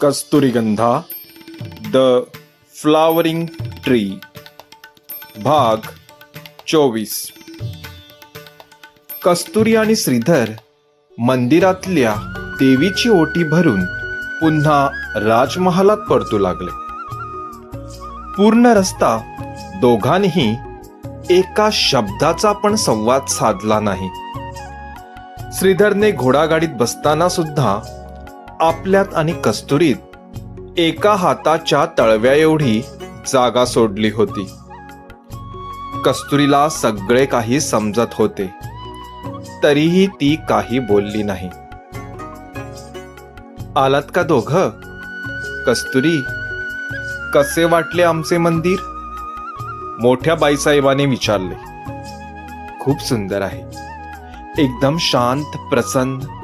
कस्तुरीगंधा the flowering tree भाग 24. कस्तुरी आणि श्रीधर मंदिरातल्या देवीची ओटी भरून पुन्हा राजमहालात परतू लागले. पूर्ण रस्ता दोघांनीही एका शब्दाचा पण संवाद साधला नाही. श्रीधरने घोडागाडीत बसताना सुद्धा आपल्यात आणि कस्तुरीत एका हाताच्या तळव्या एवढी जागा सोडली होती. कस्तुरीला सगळे काही समजत होते, तरीही ती काही बोलली नाही. आलात का दोघं? कस्तुरी, कसे वाटले आमचे मंदिर? मोठ्या बाईसाहेबांनी विचारले. खूप सुंदर आहे, एकदम शांत प्रसन्न.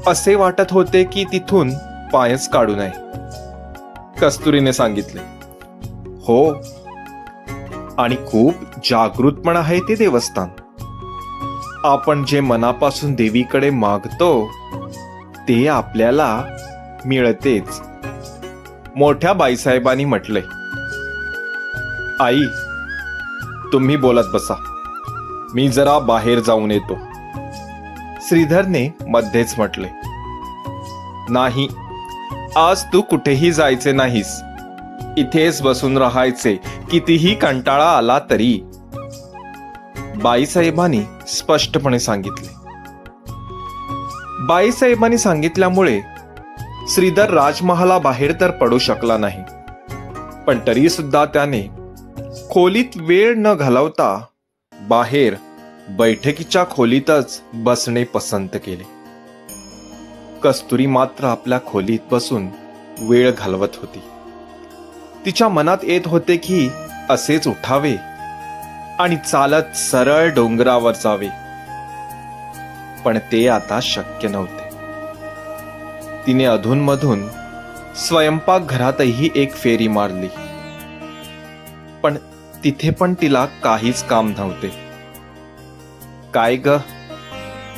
असे वाटत होते की तिथून पायच काढू नये. कस्तुरीने सांगितले. हो, आणि खूप जागृत पण आहे ते देवस्थान. आपण जे मनापासून देवीकडे मागतो ते आपल्याला मिळतेच. मोठ्या बाईसाहेबांनी म्हटले. आई, तुम्ही बोलत बसा, मी जरा बाहेर जाऊन येतो. श्रीधरने मध्येच म्हटले. नाही, आज तू कुठेही जायचे नाहीस. इथेच बसून राहायचे, कितीही कंटाळा आला तरी. बाईसाहेबांनी स्पष्टपणे सांगितले. बाईसाहेबांनी सांगितल्यामुळे श्रीधर राजमहाला बाहेर तर पडू शकला नाही, पण तरी सुद्धा त्याने खोलीत वेळ न घालवता बाहेर बैठकीच्या खोलीतच बसणे पसंत केले. कस्तुरी मात्र आपल्या खोलीत बसून वेळ घालवत होती. तिच्या मनात येत होते की असेच उठावे आणि चालत सरळ डोंगरावर जावे, पण ते आता शक्य नव्हते. तिने अधूनमधून स्वयंपाकघरातही एक फेरी मारली, पण तिथे पण तिला काहीच काम नव्हते. काय ग,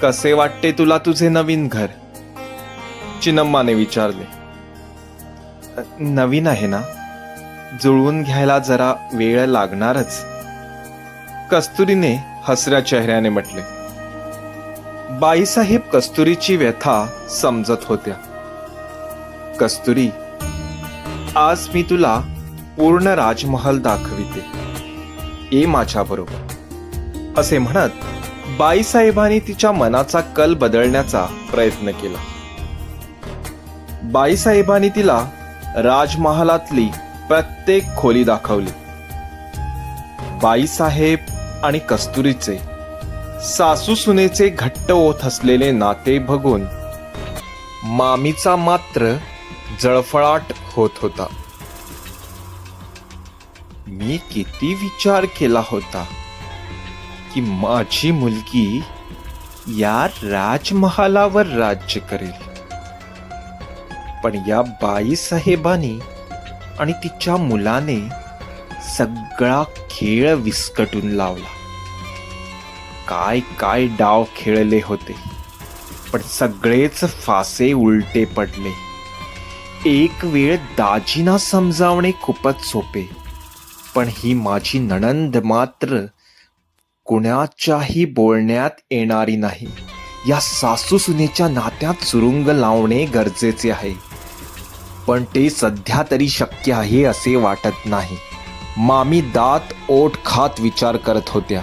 कसे वाटते तुला तुझे नवीन घर? चिन्नम्माने विचारले. नवीन आहे ना, जुळवून घ्यायला जरा वेळ लागणारच, कस्तुरीने हसऱ्या चेहऱ्याने म्हटले. बाईसाहेब कस्तुरीची व्यथा समजत होत्या. कस्तुरी, आज मी तुला पूर्ण राजमहाल दाखविते, ये माझ्या बरोबर, असे म्हणत बाईसाहेबांनी तिच्या मनाचा कल बदलण्याचा प्रयत्न केला. बाईसाहेबांनी तिला राजमहालातली प्रत्येक खोली दाखवली. बाईसाहेब आणि कस्तुरीचे सासू सुनेचे घट्ट ओथ असलेले नाते बघून मामीचा मात्र जळफळाट होत होता. मी किती विचार केला होता की माझी मुलगी या राजमहालावर राज्य करेल, पण या बाईसाहेबांनी आणि तिच्या मुलाने सगळा खेळ विस्कटून लावला. काय काय डाव खेळले होते, पण सगळेच फासे उलटे पडले. एक वेळ दाजीना समजावणे खूपच सोपे, पण ही माझी नणंद मात्र कुणाच्याही बोलण्यात येणारी नाही. या सासू सुनेच्या नात्यात सुरुंग लावणे गरजेचे आहे, पण ते सध्या तरी शक्य आहे असे वाटत नाही. मामी दात ओठ खात विचार करत होत्या.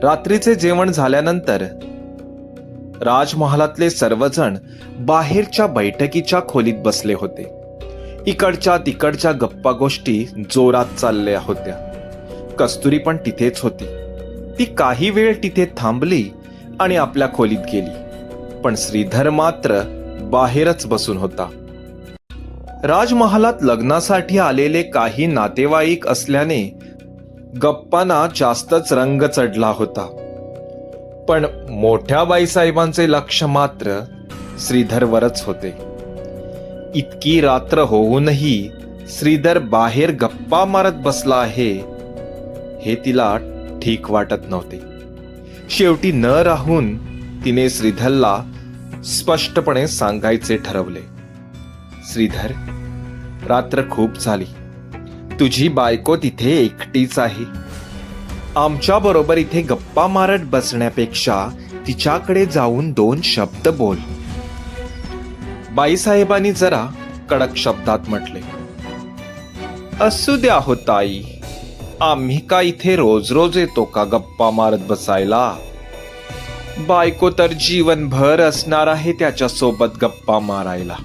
रात्रीचे जेवण झाल्यानंतर राजमहालातले सर्वजण बाहेरच्या बैठकीच्या खोलीत बसले होते. इकडच्या तिकडच्या गप्पा गोष्टी जोरात चालल्या होत्या. कस्तुरी पण तिथेच होती. ती काही वेळ तिथे थांबली आणि आपल्या खोलीत गेली, पण श्रीधर मात्र बाहेरच बसून होता. राजमहालात लग्नासाठी आलेले काही नातेवाईक असल्याने गप्पांना जास्तच रंग चढला होता, पण मोठ्या बाईसाहेबांचे लक्ष मात्र श्रीधरवरच होते. इतकी रात्र होऊनही श्रीधर बाहेर गप्पा मारत बसला आहे हे तिला ठीक वाटत नव्हते. शेवटी न राहून तिने श्रीधरला स्पष्टपणे सांगायचे ठरवले. श्रीधर, रात्र खूप झाली. तुझी बायको तिथे एकटीच आहे. आमच्या बरोबर इथे गप्पा मारत बसण्यापेक्षा तिच्याकडे जाऊन 2 शब्द बोल. बाईसाहेबांनी जरा कडक शब्दात म्हटले. असू द्या हो ताई, आम्ही का इथे रोज रोज येतो का गप्पा मारत बसायला? बायको तर जीवनभर असणार आहे त्याच्यासोबत गप्पा मारायला,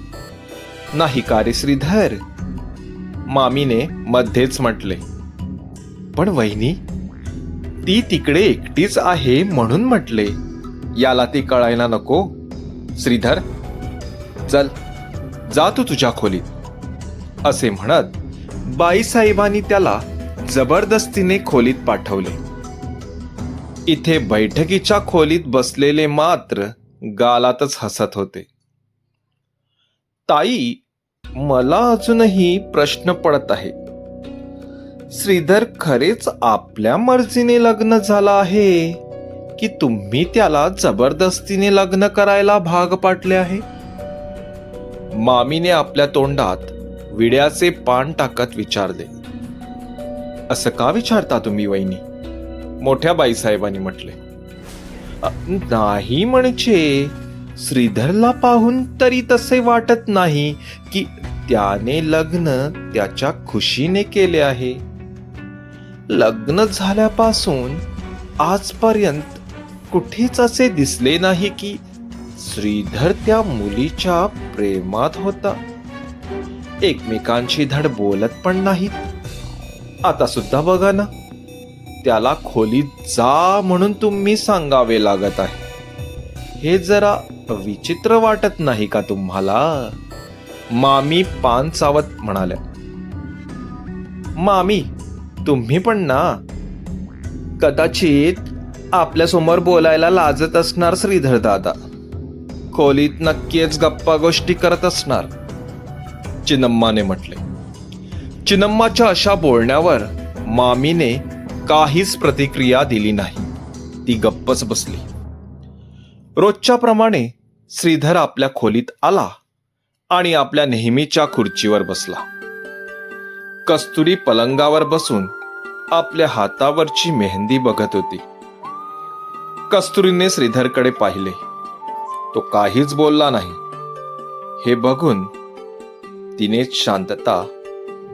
नाही का रे श्रीधर? मामीने मध्येच म्हटले. पण वहिनी, ती तिकडे एकटीच आहे म्हणून म्हटले. याला ती कळायला नको. श्रीधर, चल जा तू तुझ्या खोलीत, असे म्हणत बाईसाहेबांनी त्याला जबरदस्तीने खोलीत पाठवले. इथे बैठकीच्या खोलीत बसलेले मात्र गालातच हसत होते. ताई, मला अजूनही प्रश्न पडत आहे. श्रीधर खरेच आपल्या मर्जीने लग्न झालं आहे की तुम्ही त्याला जबरदस्तीने लग्न करायला भाग पाडले आहे? मामीने आपल्या तोंडात विड्याचे पान टाकत विचारले. असं का विचारता तुम्ही वहिनी? मोठ्या बाईसाहेबांनी म्हटले. नाही म्हणजे श्रीधरला पाहून तरी तसे वाटत नाही की त्याने लग्न त्याच्या खुशीने केले आहे. लग्न झाल्यापासून आजपर्यंत कुठेच असे दिसले नाही की श्रीधर त्या मुलीच्या प्रेमात होता. एकमेकांशी धड बोलत पण नाहीत. आता सुद्धा बघा ना, त्याला खोलीत जा म्हणून तुम्ही सांगावे लागत आहे. हे जरा विचित्र वाटत नाही का तुम्हाला? मामी पान चावत म्हणाल्या. मामी, तुम्ही पण ना. कदाचित आपल्या समोर बोलायला लाजत असणार श्रीधर दादा. खोलीत नक्कीच गप्पा गोष्टी करत असणार, चिन्नम्माने म्हटले. चिन्नम्माच्या अशा बोलण्यावर मामीने काहीच प्रतिक्रिया दिली नाही. ती गप्पच बसली. रोजच्या प्रमाणे श्रीधर आपल्या खोलीत आला आणि आपल्या नेहमीच्या खुर्चीवर बसला. कस्तुरी पलंगावर बसून आपल्या हातावरची मेहंदी बघत होती. कस्तुरीने श्रीधरकडे पाहिले. तो काहीच बोलला नाही. हे बघून तिने शांतता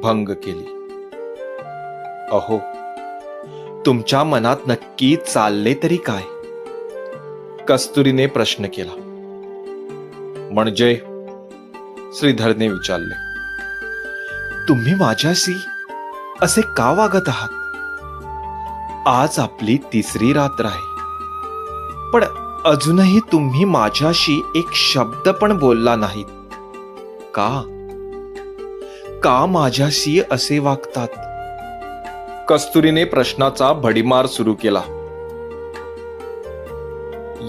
भंग केली. अहो, तुमच्या मनात नक्की चालले तरी काय? कस्तुरीने प्रश्न केला. म्हणजे? श्रीधरने विचारले. तुम्ही माझ्याशी असे का वागत आहात? आज आपली 3री रात्र आहे, पण अजूनही तुम्ही माझ्याशी एक शब्द पण बोलला नाहीत. का? का माझ्याशी असे वागतात? कस्तुरीने प्रश्नाचा भडीमार सुरू केला.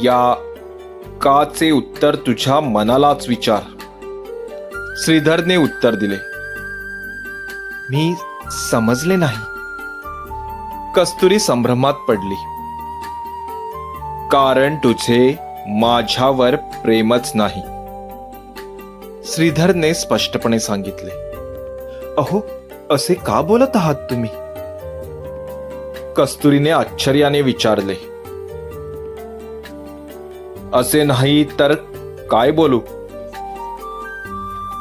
या काचे उत्तर तुझ्या मनालाच विचार. श्रीधरने उत्तर दिले. मी समजले नाही. कस्तुरी संभ्रमात पडली. कारण तुझे माझ्यावर प्रेमच नाही, श्रीधरने स्पष्टपणे सांगितले. अहो, असे का बोलत आहात तुम्ही? कस्तुरीने आश्चर्याने विचारले. असे नाही तर काय बोलू?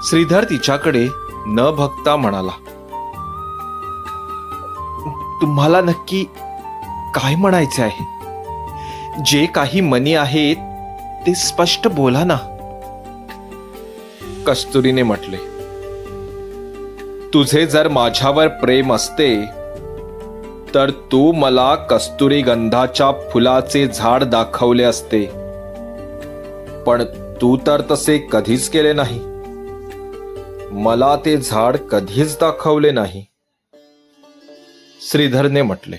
श्रीधर तिच्याकडे न बघता म्हणाला. तुम्हाला नक्की काय म्हणायचे आहे? जे काही मनी आहे ते स्पष्ट बोला ना. कस्तुरीने म्हटले. तुझे जर माझ्यावर प्रेम असते तर तू मला कस्तुरी गंधाच्या फुलाचे झाड दाखवले असते, पण तू तर तसे कधीच केले नाही. मला ते झाड कधीच दाखवले नाही. श्रीधरने म्हटले.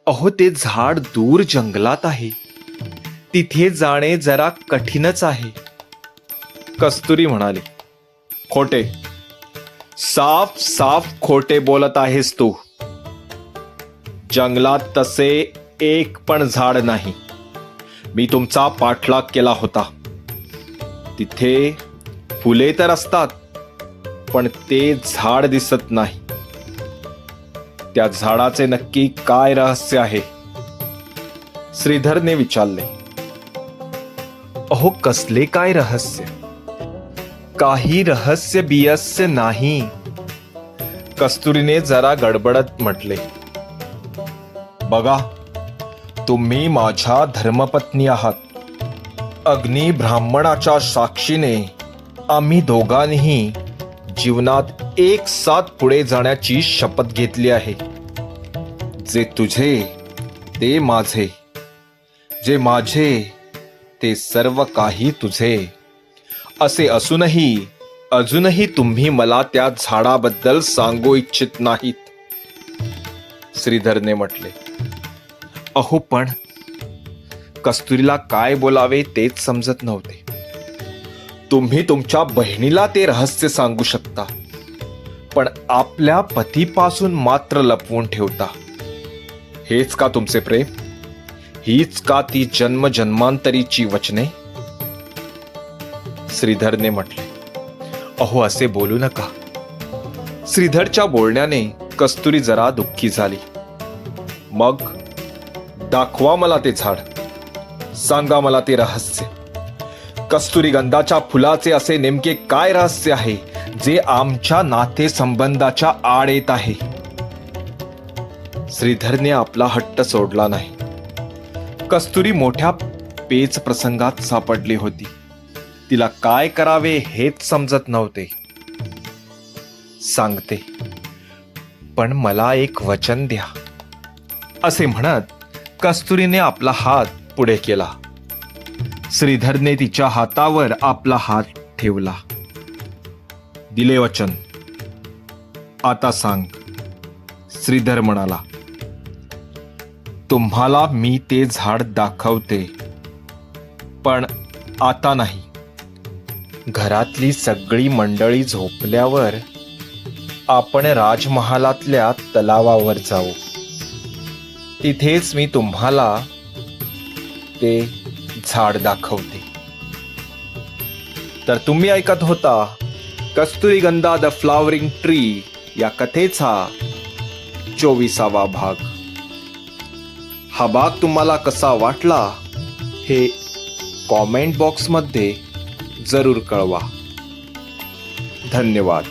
अहो, ते झाड दूर जंगलात आहे. तिथे जाणे जरा कठीणच आहे. कस्तुरी म्हणाली. खोटे, साफ साफ खोटे बोलत आहेस तू. जंगलात तसे एक पण झाड नाही. मी तुमचा पाठलाग केला होता. तिथे फुले तर असतात, पण ते झाड दिसत नाही. त्या झाडाचे नक्की काय रहस्य आहे? श्रीधरने विचारले. अहो, कसले काय रहस्य? काही रहस्य बियस्य नाही, कस्तुरीने जरा गडबडत म्हटले. बघा, तुम्ही माझ्या धर्मपत्नी आहात. अग्नी ब्राह्मणाच्या साक्षीने आम्ही दोघांनीही जीवनात एक साथ पुढे जाण्याची शपथ घेतली आहे. जे तुझे ते माझे, जे माझे ते सर्व काही तुझे, असे असूनही अजूनही तुम्ही मला त्या झाडाबद्दल सांगू इच्छित नाहीत, श्रीधरने म्हटले. अहो, पण कस्तुरीला काय बोलावे तेच समजत नव्हते. तुम्ही तुमच्या बहिणीला ते रहस्य सांगू शकता, पण आपल्या पतीपासून मात्र लपवून ठेवता. हेच का तुमचे प्रेम? हीच का ती जन्मजन्मांतरीची वचने? श्रीधरने म्हटले. अहो, असे बोलू नका. श्रीधरच्या बोलण्याने कस्तुरी जरा दुःखी झाली. मग दाखवा मला ते झाड, सांगा मला ते रहस्य. कस्तुरी गंधाच्या फुलाचे असे नेमके काय रहस्य आहे जे आमच्या नातेसंबंधाच्या आड येत आहे? श्रीधरने आपला हट्ट सोडला नाही. कस्तुरी मोठ्या पेच प्रसंगात सापडली होती. तिला काय करावे हेच समजत नव्हते. सांगते, पण मला एक वचन द्या, असे म्हणत कस्तुरीने आपला हात पुढे केला. श्रीधरने तिच्या हातावर आपला हात ठेवला. दिले वचन, आता सांग, श्रीधर म्हणाला. तुम्हाला मी ते झाड दाखवते, पण आता नाही. घरातली सगळी मंडळी झोपल्यावर आपण राजमहालातल्या तलावावर जाऊ. तिथेच मी तुम्हाला ते झाड दाखवते. तर तुम्ही ऐकत होता कस्तुरीगंधा द फ्लॉवरिंग ट्री या कथेचा 24वा भाग. हा भाग तुम्हाला कसा वाटला हे कॉमेंट बॉक्समध्ये जरूर कळवा. धन्यवाद.